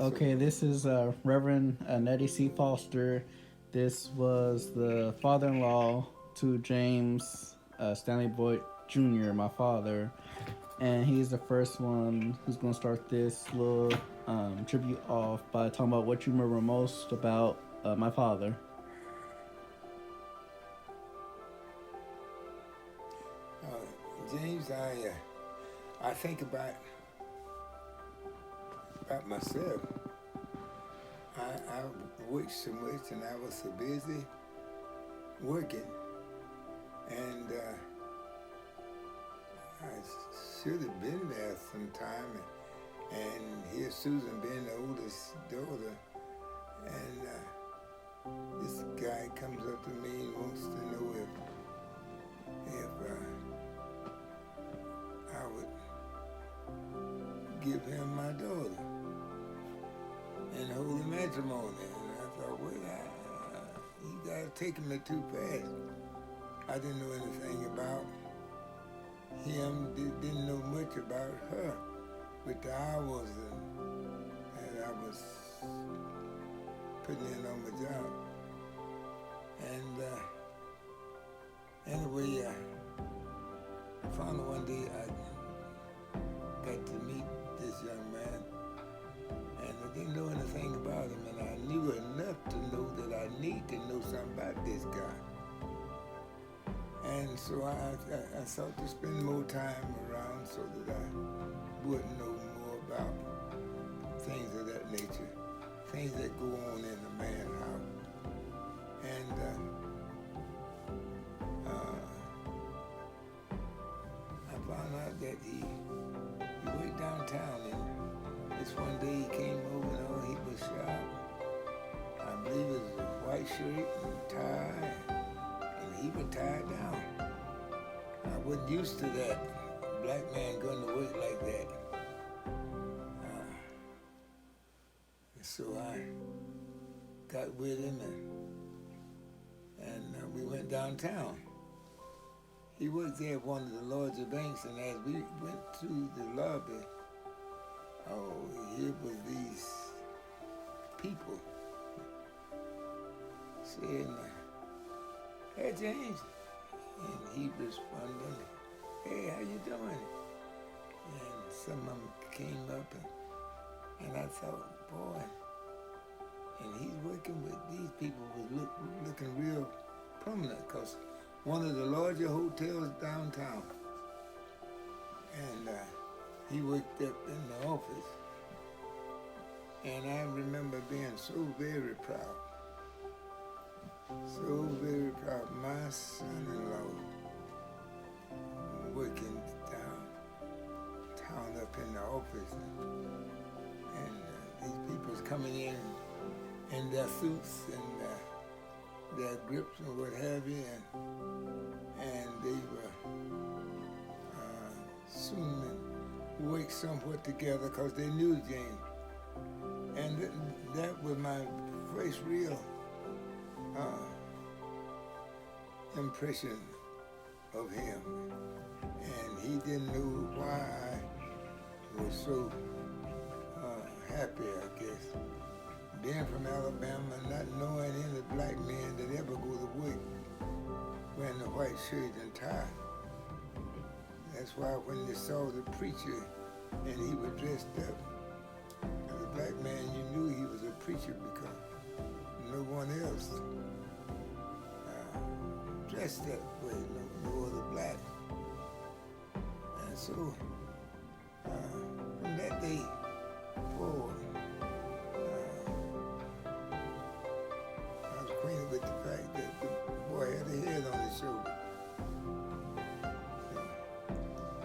So, Okay, this is Reverend Nettie C. Foster. This was the father in law to James Stanley Boyd Jr., my father. And he's the first one who's going to start this little tribute off by talking about what you remember most about my father. James, I think about myself. I worked so much and I was so busy working, and I should have been there sometime. And here's Susan being the oldest daughter, and this guy comes up to me and wants to know if I would give him my daughter in holy matrimony. And I thought, wait, you guys taking me too fast. I didn't know anything about him, didn't know much about her with the hours and I was putting in on my job. And anyway, finally one day I got to meet this young man, and I didn't know anything about him, and I knew enough to know that I need to know something about this guy. And so I sought to spend more time around so that I would know more about things of that nature, things that go on in a man's house. And I found out that he worked downtown, and this one day he came over and he was sharp. I believe it was a white shirt and tie, and he was tied down. I wasn't used to that, black man going to work like that. So I got with him, and we went downtown. He worked there at one of the larger banks, and as we went through the lobby, here was these people saying, "Hey, James," and he responded, "Hey, how you doing?" And some of them came up, and I thought, boy, and he's working with these people was looking real prominent, because one of the larger hotels downtown, and he worked up in the office, and I remember being so very proud, my son-in-law working downtown up in the office, and these people's coming in their suits and their grips and what have you, and they were soon worked somewhat together because they knew James. And that was my first real impression of him. And he didn't know why I was so happy, I guess. Being from Alabama, not knowing any black man that ever go to work wearing a white shirt and tie. That's why when they saw the preacher and he was dressed up as a black man, you knew he was a preacher because no one else dressed that way, no other black. And so from that day forward, I was acquainted with the fact that the boy had a head on his shoulder.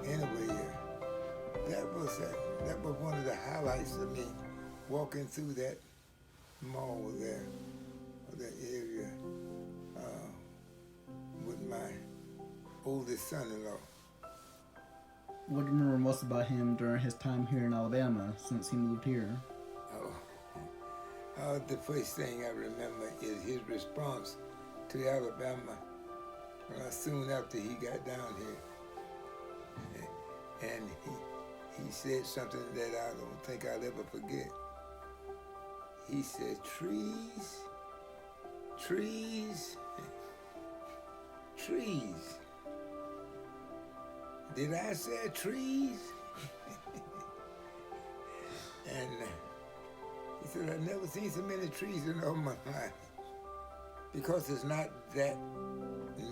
Anyway, that was one of the highlights of me walking through that mall there, or that area, with my oldest son-in-law. What do you remember most about him during his time here in Alabama since he moved here? The first thing I remember is his response to Alabama soon after he got down here. And he said something that I don't think I'll ever forget. he said, trees, trees, trees. Did I say trees? And he said, I've never seen so many trees in all my life. Because it's not that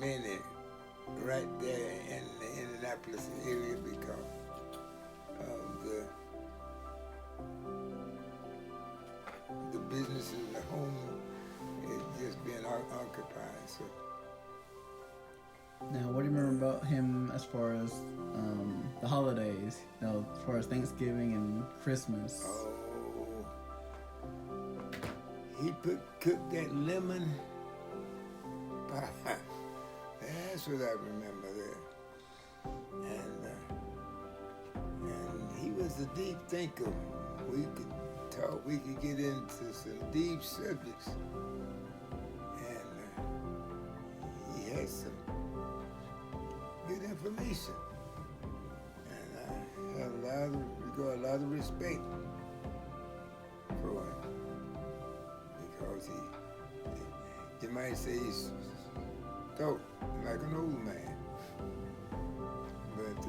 many right there in the Indianapolis area because of the businesses, the home is just being occupied. So. Now, what do you remember about him as far as the holidays? You know, as far as Thanksgiving and Christmas. Oh, he cooked that lemon pie. That's what I remember there. And he was a deep thinker. We could talk. We could get into some deep subjects. And he had some good information, and I had a lot of respect for him because you might say he's thought like an old man, but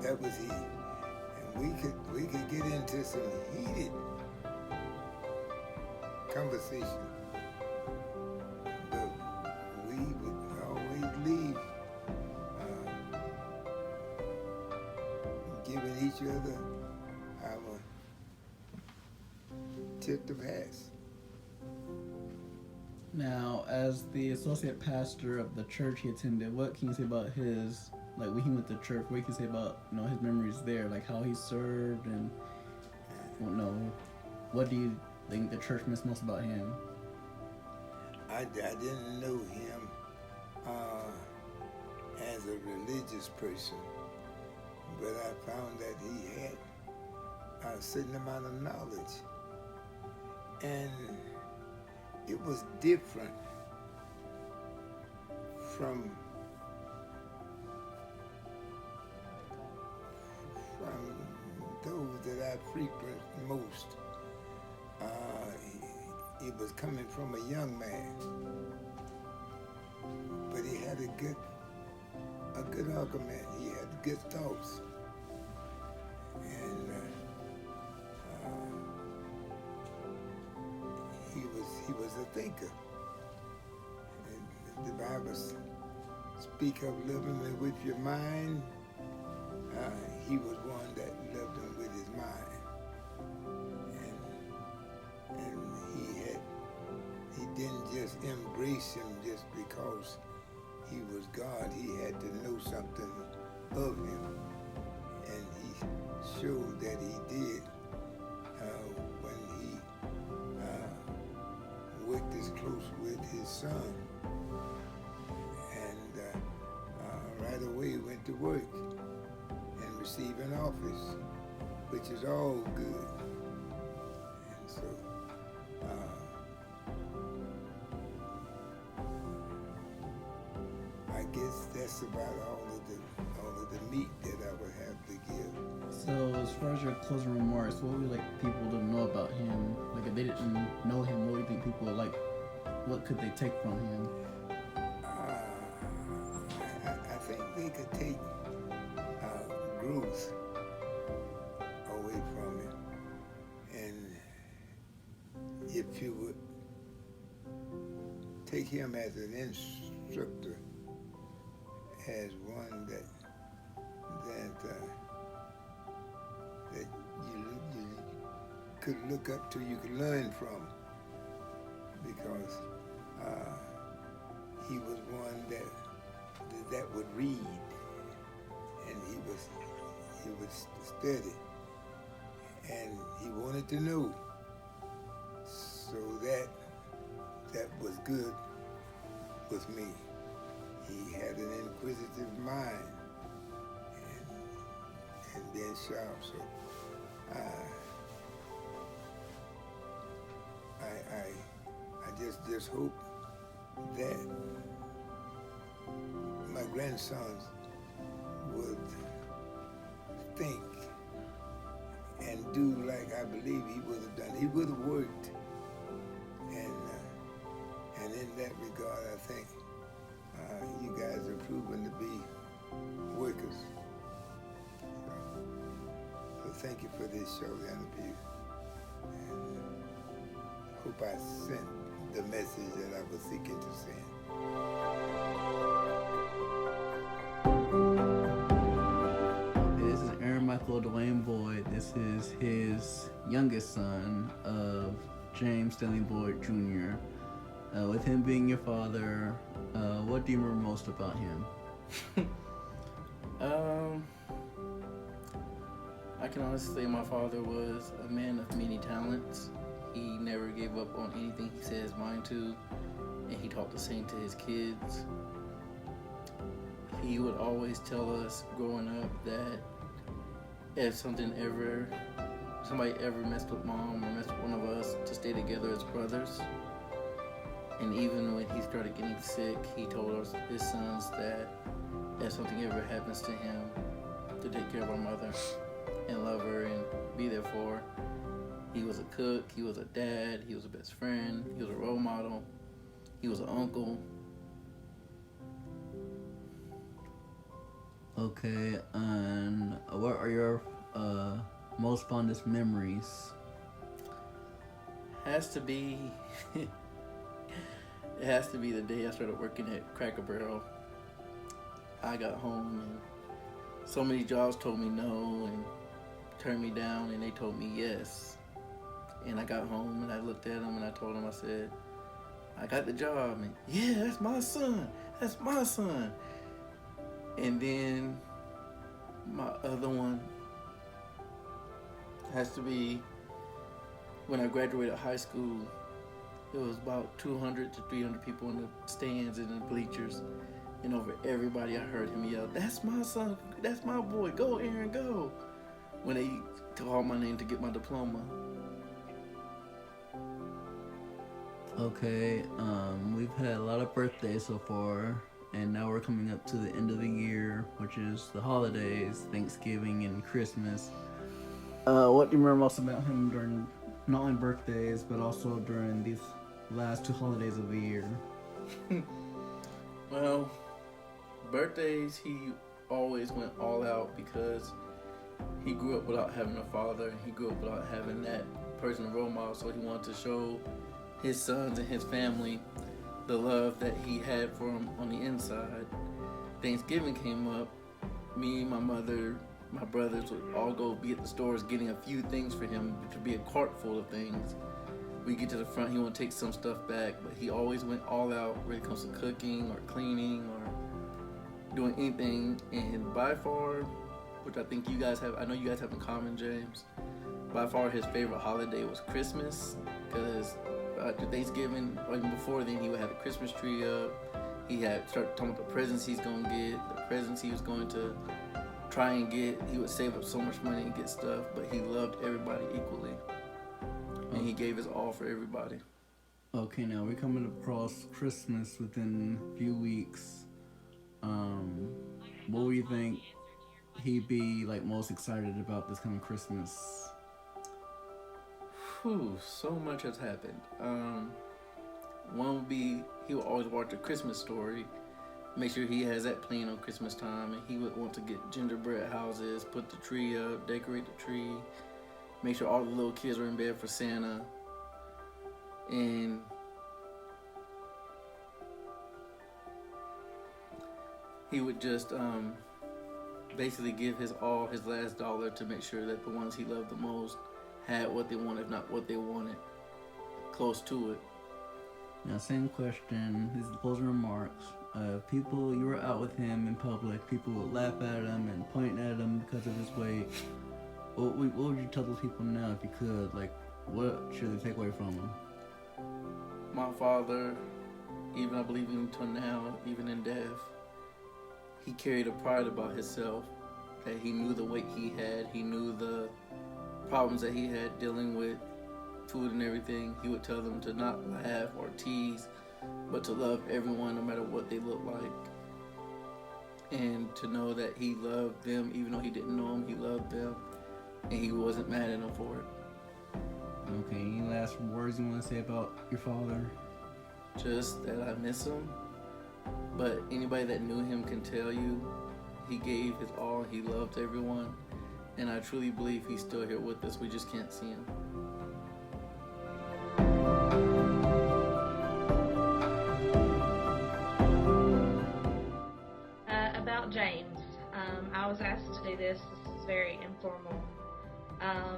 that was he, and we could get into some heated conversation. Leave giving each other our tip to pass. Now, as the associate pastor of the church he attended, what can you say about his, like when he went to church, what can you say about, you know, his memories there, like how he served and, you know, what do you think the church missed most about him? I didn't know him as a religious person, but I found that he had a certain amount of knowledge, and it was different from those that I frequent most. It was coming from a young man, but he had a good argument. He had good thoughts, and he was a thinker. And the Bible speak of living with your mind. He was one that loved him with his mind, and he didn't just embrace him just because he was God. He had to know something of him, and he showed that he did when he worked as close with his son, and right away went to work and received an office, which is all good. And so I guess that's about all of the meat that I would have to give. So as far as your closing remarks, what would you like people to know about him? Like if they didn't know him, what do you think people would like? What could they take from him? I think they could take growth away from him, and if you would take him as an instructor, as one that you could look up to, you could learn from, because he was one that would read, and he would study, and he wanted to know, so that was good with me. He had an inquisitive mind and being sharp. So I just hope that my grandsons would think and and do like I believe he would have done. He would have worked, and in that regard, I think you guys are proven to be workers. So thank you for this show, the interview, and hope I sent the message that I was seeking to send. This is Aaron Michael Dwayne Boyd. This is his youngest son of James Stanley Boyd Jr. With him being your father, what do you remember most about him? I can honestly say my father was a man of many talents. He never gave up on anything he set his mind to, and he taught the same to his kids. He would always tell us growing up that if somebody ever messed with mom or messed with one of us, to stay together as brothers. And even when he started getting sick, he told us, his sons, that if something ever happens to him, to take care of our mother and love her and be there for her. He was a cook, he was a dad, he was a best friend, he was a role model, he was an uncle. Okay, and what are your most fondest memories? It has to be the day I started working at Cracker Barrel. I got home and so many jobs told me no and turned me down, and they told me yes. And I got home and I looked at them and I told them, I said, I got the job, and yeah, that's my son. And then my other one has to be when I graduated high school. It was about 200 to 300 people in the stands and the bleachers, and over everybody I heard him yell, "That's my son, that's my boy, go Aaron, go," when they called my name to get my diploma. Okay, we've had a lot of birthdays so far, and now we're coming up to the end of the year, which is the holidays, Thanksgiving and Christmas. What do you remember most about him during not only birthdays, but also during these last two holidays of the year? Well, birthdays, he always went all out because he grew up without having a father, and he grew up without having that personal role model, so he wanted to show his sons and his family the love that he had for them on the inside. Thanksgiving came up, me, my mother, my brothers would all go be at the stores getting a few things for him, which would be a cart full of things. We get to the front, he want to take some stuff back, but he always went all out when it comes to cooking or cleaning or doing anything. And by far, which I think you guys have, I know you guys have in common, James, by far his favorite holiday was Christmas, because after Thanksgiving, or even before then, he would have the Christmas tree up. He had started talking about the presents he's going to get, the presents he was going to try and get. He would save up so much money and get stuff, but he loved everybody equally. And he gave his all for everybody. Okay, now we're coming across Christmas within a few weeks. What do you think he'd be like most excited about this coming Christmas? So much has happened. One would be he would always watch A Christmas Story, make sure he has that playing on Christmas time, and he would want to get gingerbread houses, put the tree up, decorate the tree, make sure all the little kids are in bed for Santa, and he would just basically give his all, his last dollar, to make sure that the ones he loved the most had what they wanted, if not what they wanted, close to it. Now, same question. His closing remarks. People, you were out with him in public, people would laugh at him and point at him because of his weight. What would you tell those people now if you could? Like, what should they take away from him? My father, even I believe even until now, even in death, he carried a pride about himself, that he knew the weight he had, he knew the problems that he had dealing with food and everything. He would tell them to not laugh or tease, but to love everyone no matter what they look like. And to know that he loved them, even though he didn't know them, he loved them. and he wasn't mad at him for it. Okay, any last words you want to say about your father? Just that I miss him, but anybody that knew him can tell you he gave his all. He loved everyone, and I truly believe he's still here with us. We just can't see him. About James, I was asked to do this. This is very informal,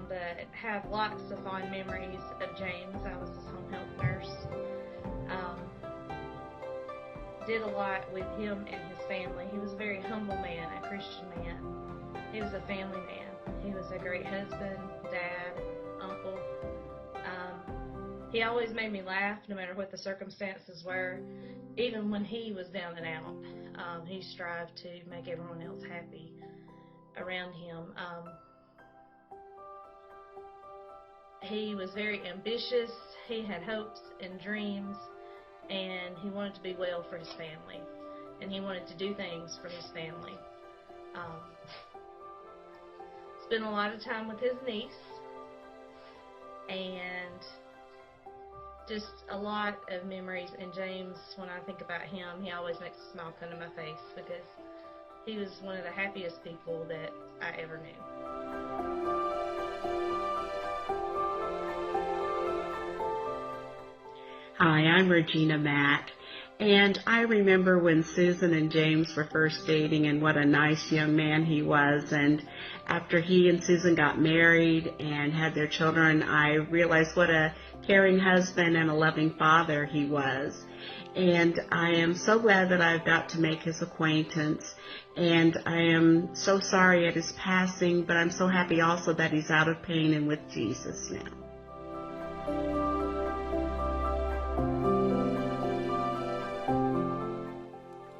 but have lots of fond memories of James. I was his home health nurse. Did a lot with him and his family. He was a very humble man, a Christian man. He was a family man. He was a great husband, dad, uncle. He always made me laugh no matter what the circumstances were. Even when he was down and out, he strived to make everyone else happy around him. He was very ambitious. He had hopes and dreams, and he wanted to be well for his family, and he wanted to do things for his family. Spent a lot of time with his niece, and just a lot of memories. And James, when I think about him, he always makes a smile come to my face, because he was one of the happiest people that I ever knew. Hi, I'm Regina Matt, and I remember when Susan and James were first dating and what a nice young man he was, and after he and Susan got married and had their children, I realized what a caring husband and a loving father he was. And I am so glad that I've got to make his acquaintance, and I am so sorry at his passing, but I'm so happy also that he's out of pain and with Jesus now.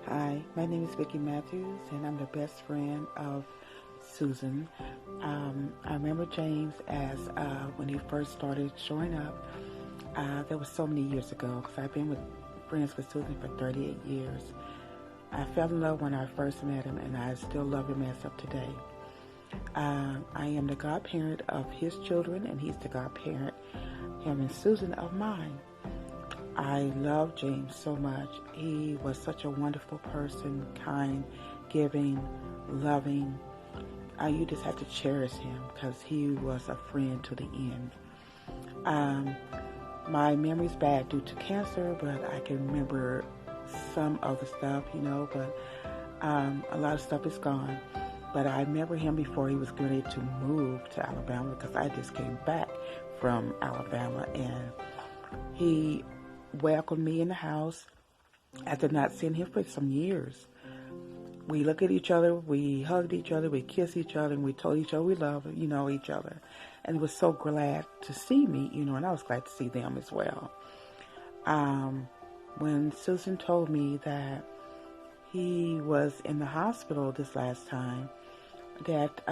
Hi, my name is Vicki Matthews, and I'm the best friend of Susan. I remember James as when he first started showing up. That was so many years ago, because I've been friends with Susan for 38 years. I fell in love when I first met him, and I still love him as of today. I am the godparent of his children, and he's the godparent, him and Susan, of mine. I love James so much. He was such a wonderful person, kind, giving, loving. You just had to cherish him, because he was a friend to the end. My memory's bad due to cancer, but I can remember some of the stuff, but a lot of stuff is gone. But I remember him before he was ready to move to Alabama, because I just came back from Alabama, and he welcomed me in the house after not seeing him for some years. We looked at each other, we hugged each other, we kissed each other, and we told each other we loved, each other. And he was so glad to see me, and I was glad to see them as well. When Susan told me that he was in the hospital this last time, that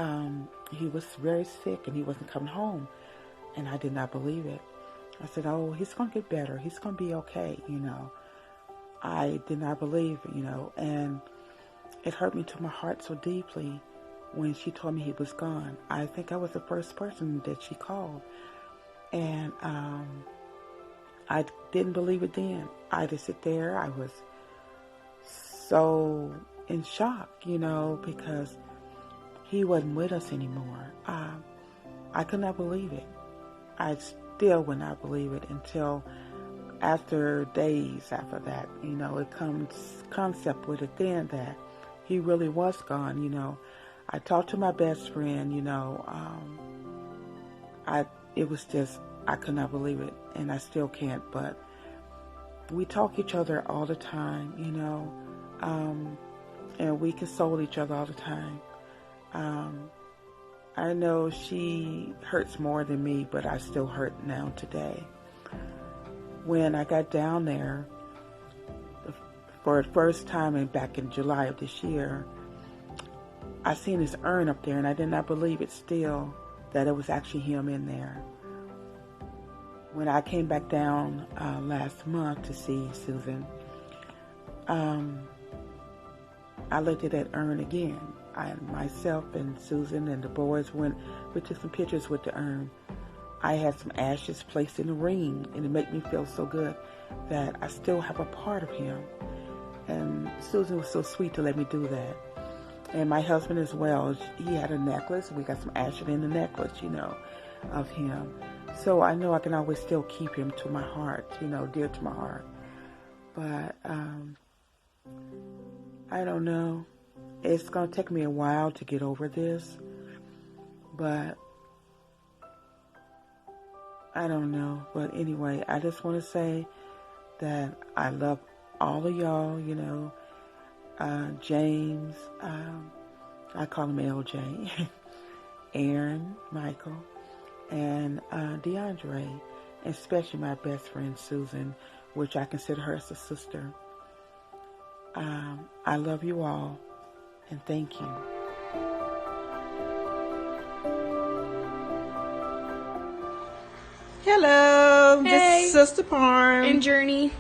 he was very sick and he wasn't coming home, and I did not believe it. I said, oh, he's going to get better. He's going to be okay, I did not believe it, and it hurt me to my heart so deeply when she told me he was gone. I think I was the first person that she called, and I didn't believe it then. I just sit there. I was so in shock, because he wasn't with us anymore. I could not believe it. I still would not believe it until after days after that, it comes concept with it then that he really was gone, I talked to my best friend, it was just, I could not believe it, and I still can't, but we talk each other all the time, and we console each other all the time. I know she hurts more than me, but I still hurt now today. When I got down there for the first time back in July of this year, I seen his urn up there, and I did not believe it still that it was actually him in there. When I came back down last month to see Susan, I looked at that urn again. myself and Susan and the boys we took some pictures with the urn. I had some ashes placed in the ring, and it made me feel so good that I still have a part of him. And Susan was so sweet to let me do that. And my husband as well, he had a necklace. We got some ashes in the necklace, of him. So I know I can always still keep him to my heart, dear to my heart. But I don't know. It's going to take me a while to get over this. But I don't know. But anyway, I just want to say that I love all of y'all, James, I call him LJ, Aaron, Michael, and DeAndre, and especially my best friend Susan, which I consider her as a sister. I love you all, and thank you. Hello, Hey. this is Sister Parr. And Journey.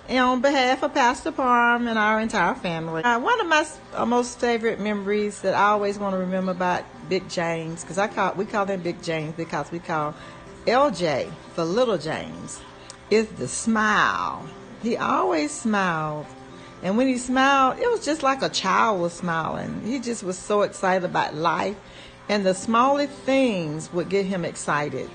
And on behalf of Pastor Parr and our entire family. One of my most favorite memories that I always want to remember about Big James, because we call him Big James because we call LJ for Little James, is the smile. He always smiled. And when he smiled, it was just like a child was smiling. He just was so excited about life. And the smallest things would get him excited.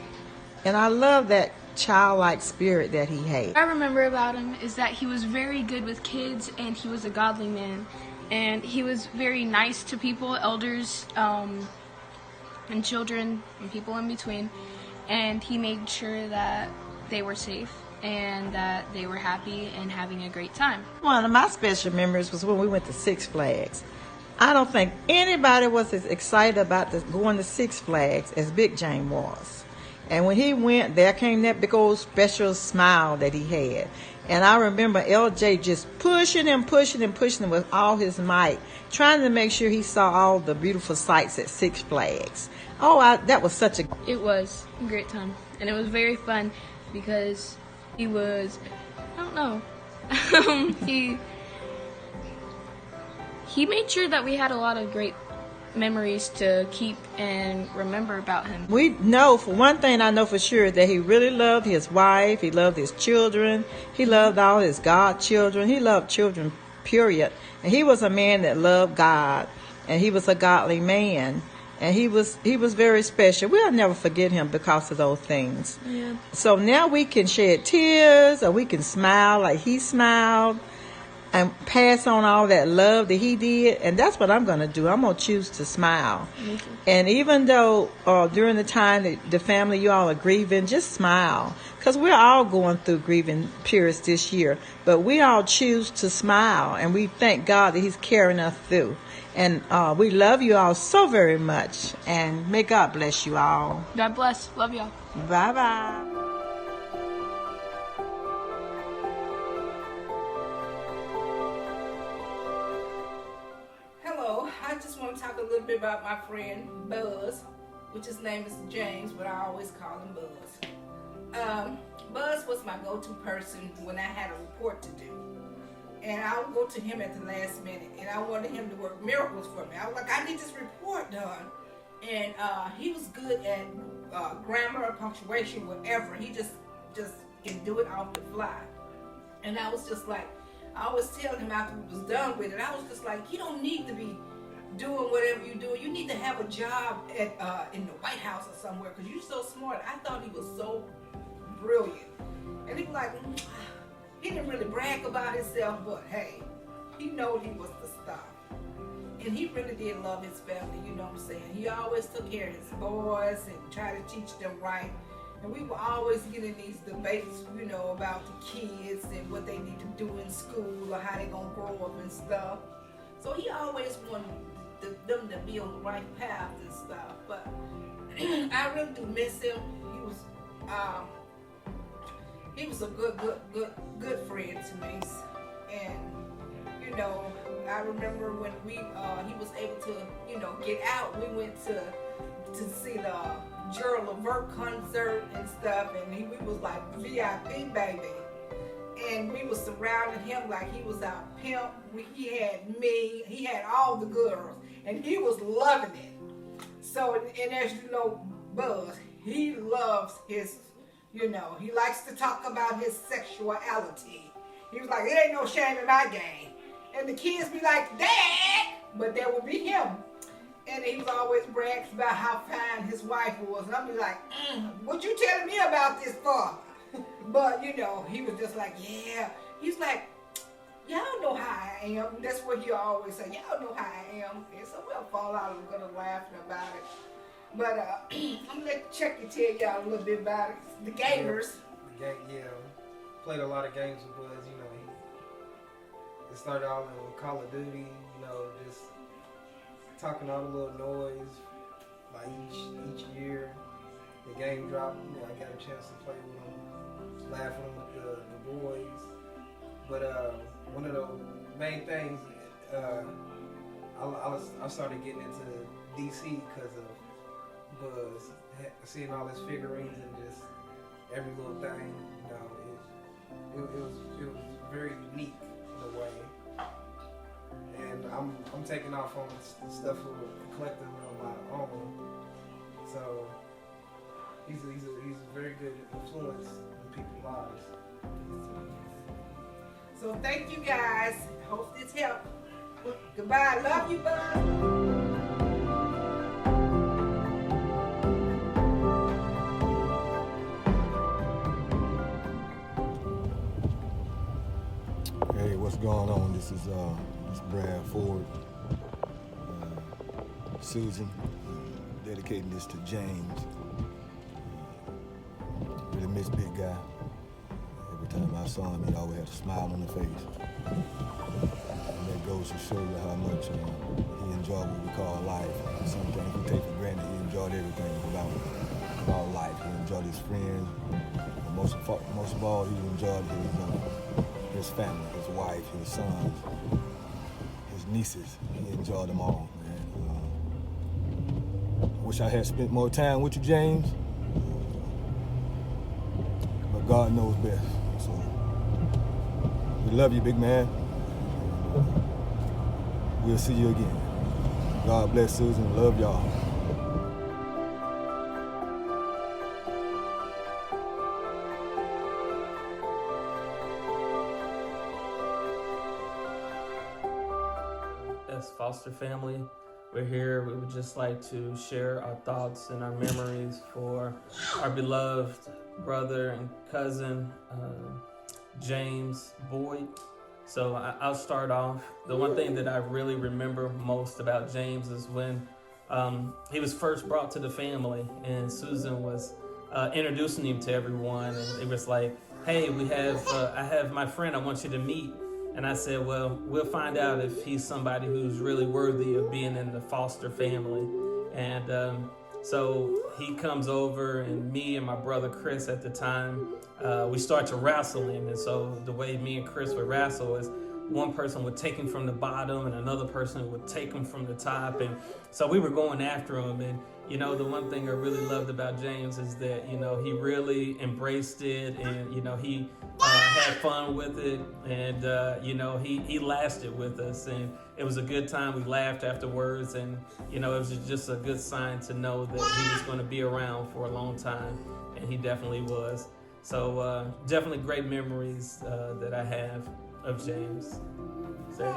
And I love that childlike spirit that he had. What I remember about him is that he was very good with kids and he was a godly man. And he was very nice to people, elders, and children, and people in between. And he made sure that they were safe and that they were happy and having a great time. One of my special memories was when we went to Six Flags. I don't think anybody was as excited about going to Six Flags as Big James was. And when he went, there came that big old special smile that he had. And I remember LJ just pushing him with all his might, trying to make sure he saw all the beautiful sights at Six Flags. That was such a... It was a great time. And it was very fun because he was, I don't know, he made sure that we had a lot of great memories to keep and remember about him. We know, for one thing I know for sure, that he really loved his wife, he loved his children, he loved all his godchildren, he loved children, period. And he was a man that loved God, and he was a godly man, and he was very special. We'll never forget him because of those things. Yeah. So now we can shed tears, or we can smile like he smiled, and pass on all that love that he did. And that's what I'm going to do. I'm going to choose to smile. And even though during the time that the family, you all are grieving, just smile. Because we're all going through grieving periods this year. But we all choose to smile. And we thank God that he's carrying us through. And we love you all so very much. And may God bless you all. God bless. Love y'all. Bye-bye. I just want to talk a little bit about my friend Buzz, which his name is James, but I always call him Buzz. Buzz was my go-to person when I had a report to do. And I would go to him at the last minute, and I wanted him to work miracles for me. I was like, I need this report done. And he was good at grammar, punctuation, whatever. He just can do it off the fly. And I was just like, I always tell him after we was done with it, I was just like, you don't need to be doing whatever you do. You need to have a job at in the White House or somewhere because you're so smart. I thought he was so brilliant. And he was like, he didn't really brag about himself, but hey, he know he was the star. And he really did love his family, you know what I'm saying? He always took care of his boys and tried to teach them right. And we would always get in these debates, you know, about the kids and what they need to do in school or how they gonna grow up and stuff. So he always wanted them to be on the right path and stuff. But I really do miss him. He was a good friend to me. And you know, I remember when he was able to, you know, get out. We went to see the Gerald Levert concert and stuff, and we was like VIP, baby. And we was surrounding him like he was our pimp. He had me. He had all the girls. and he was loving it. So, and as you know, Buzz, he loves his, he likes to talk about his sexuality. He was like, it ain't no shame in my game. And the kids be like, Dad! But that would be him. And he was always brags about how fine his wife was. And I'd be like, what you telling me about this for? But, he was just like, yeah. He's like, y'all know how I am. That's what he always say. Y'all know how I am. And so we'll fall out and we're going to laugh about it. But I'm going to let Chucky tell y'all a little bit about it. The gamers. Played a lot of games with Buzz. It started out with Call of Duty, just talking all the little noise. Like each year, the game dropped. I got a chance to play with him, laughing with the boys. But one of the main things, I started getting into DC because of Buzz, seeing all his figurines and just every little thing. It was very unique in a way. And I'm taking off on stuff for collecting on my own. So he's a very good influence in people's lives. So thank you guys. Hope this helped. Goodbye. Love you, Buzz. Hey, what's going on? This is Brad Ford, Susan, dedicating this to James. Really miss Big Guy. Every time I saw him, he always had a smile on his face. And that goes to show you how much he enjoyed what we call life. Some things we take for granted. He enjoyed everything about life. He enjoyed his friends. But most of all, he enjoyed his family, his wife, his sons, his nieces. He enjoyed them all, man. I wish I had spent more time with you, James. But God knows best. So we love you, big man. We'll see you again. God bless Susan. Love y'all. As foster family, we're here. We would just like to share our thoughts and our memories for our beloved brother and cousin, James Boyd. So I'll start off. The one thing that I really remember most about James is when he was first brought to the family, and Susan was introducing him to everyone, and it was like, hey, I have my friend I want you to meet. And I said, well, we'll find out if he's somebody who's really worthy of being in the foster family. And so he comes over, and me and my brother Chris at the time, we start to wrestle him. And so the way me and Chris would wrestle is one person would take him from the bottom and another person would take him from the top. And so we were going after him. And, the one thing I really loved about James is that, he really embraced it, and, he had fun with it, and he lasted with us, and it was a good time. We laughed afterwards, and it was just a good sign to know that he was going to be around for a long time, and he definitely was. So definitely great memories that I have of James. Sarah?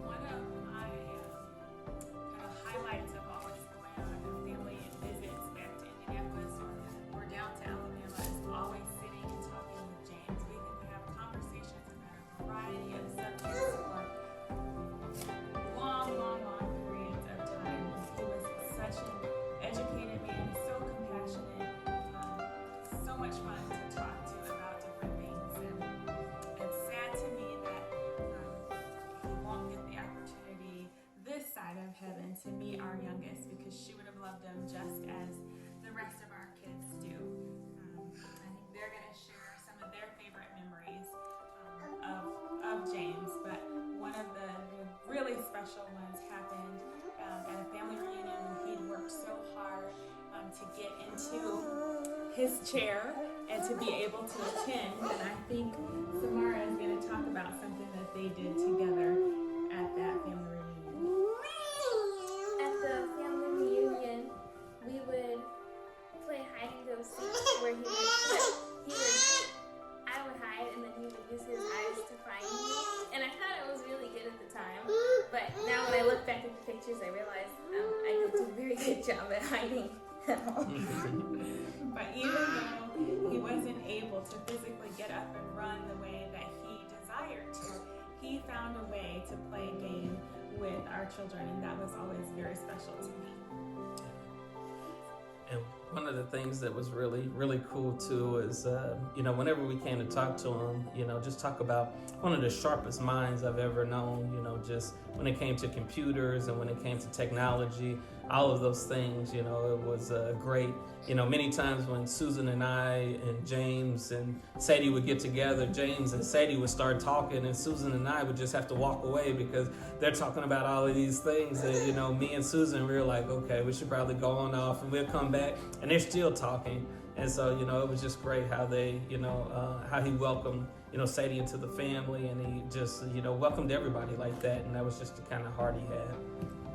One of my kind of highlights of always going on family visits back to Indianapolis or down to Alabama is always sitting and talking with James. We could have conversations about a variety of subjects for long periods of time. He was such an educated man, so compassionate, so much fun to talk to about different things. And it's sad to me that he won't get the opportunity this side of heaven to meet our youngest, because she would have loved him just as the rest of our kids do. I think they're going to share some of their favorite memories of James, but one of the really special ones happened at a family reunion when he'd worked so hard to get into his chair and to be able to attend. And I think Samara is going to talk about something that they did together at that family reunion. where I would hide and then he would use his eyes to find me. And I thought it was really good at the time. But now when I look back at the pictures, I realize I didn't do a very good job at hiding at all. But even though he wasn't able to physically get up and run the way that he desired to, he found a way to play a game with our children, and that was always very special to me. And one of the things that was really, really cool too is, whenever we came to talk to him, just talk about one of the sharpest minds I've ever known, just when it came to computers and when it came to technology, all of those things, it was great. Many times when Susan and I and James and Sadie would get together, James and Sadie would start talking and Susan and I would just have to walk away because they're talking about all of these things that, me and Susan, we were like, okay, we should probably go on off, and we'll come back and they're still talking. And so, it was just great how they, how he welcomed, Sadie into the family, and he just, welcomed everybody like that. And that was just the kind of heart he had.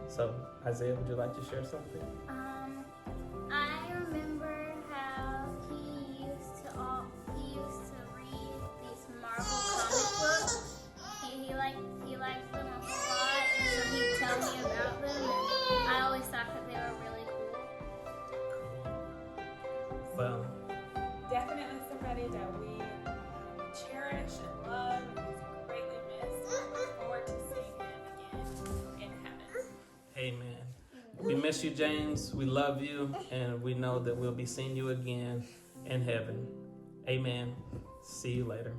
So, Isaiah, would you like to share something? I remember how he used to read these Marvel comic books. He liked them a lot, and so he'd tell me about them, and I always thought that they were really cool. Well, Definitely somebody that we cherish and love, and he's greatly missed. We look forward to seeing him again in heaven. amen. We miss you, James. We love you, and we know that we'll be seeing you again in heaven. Amen. See you later.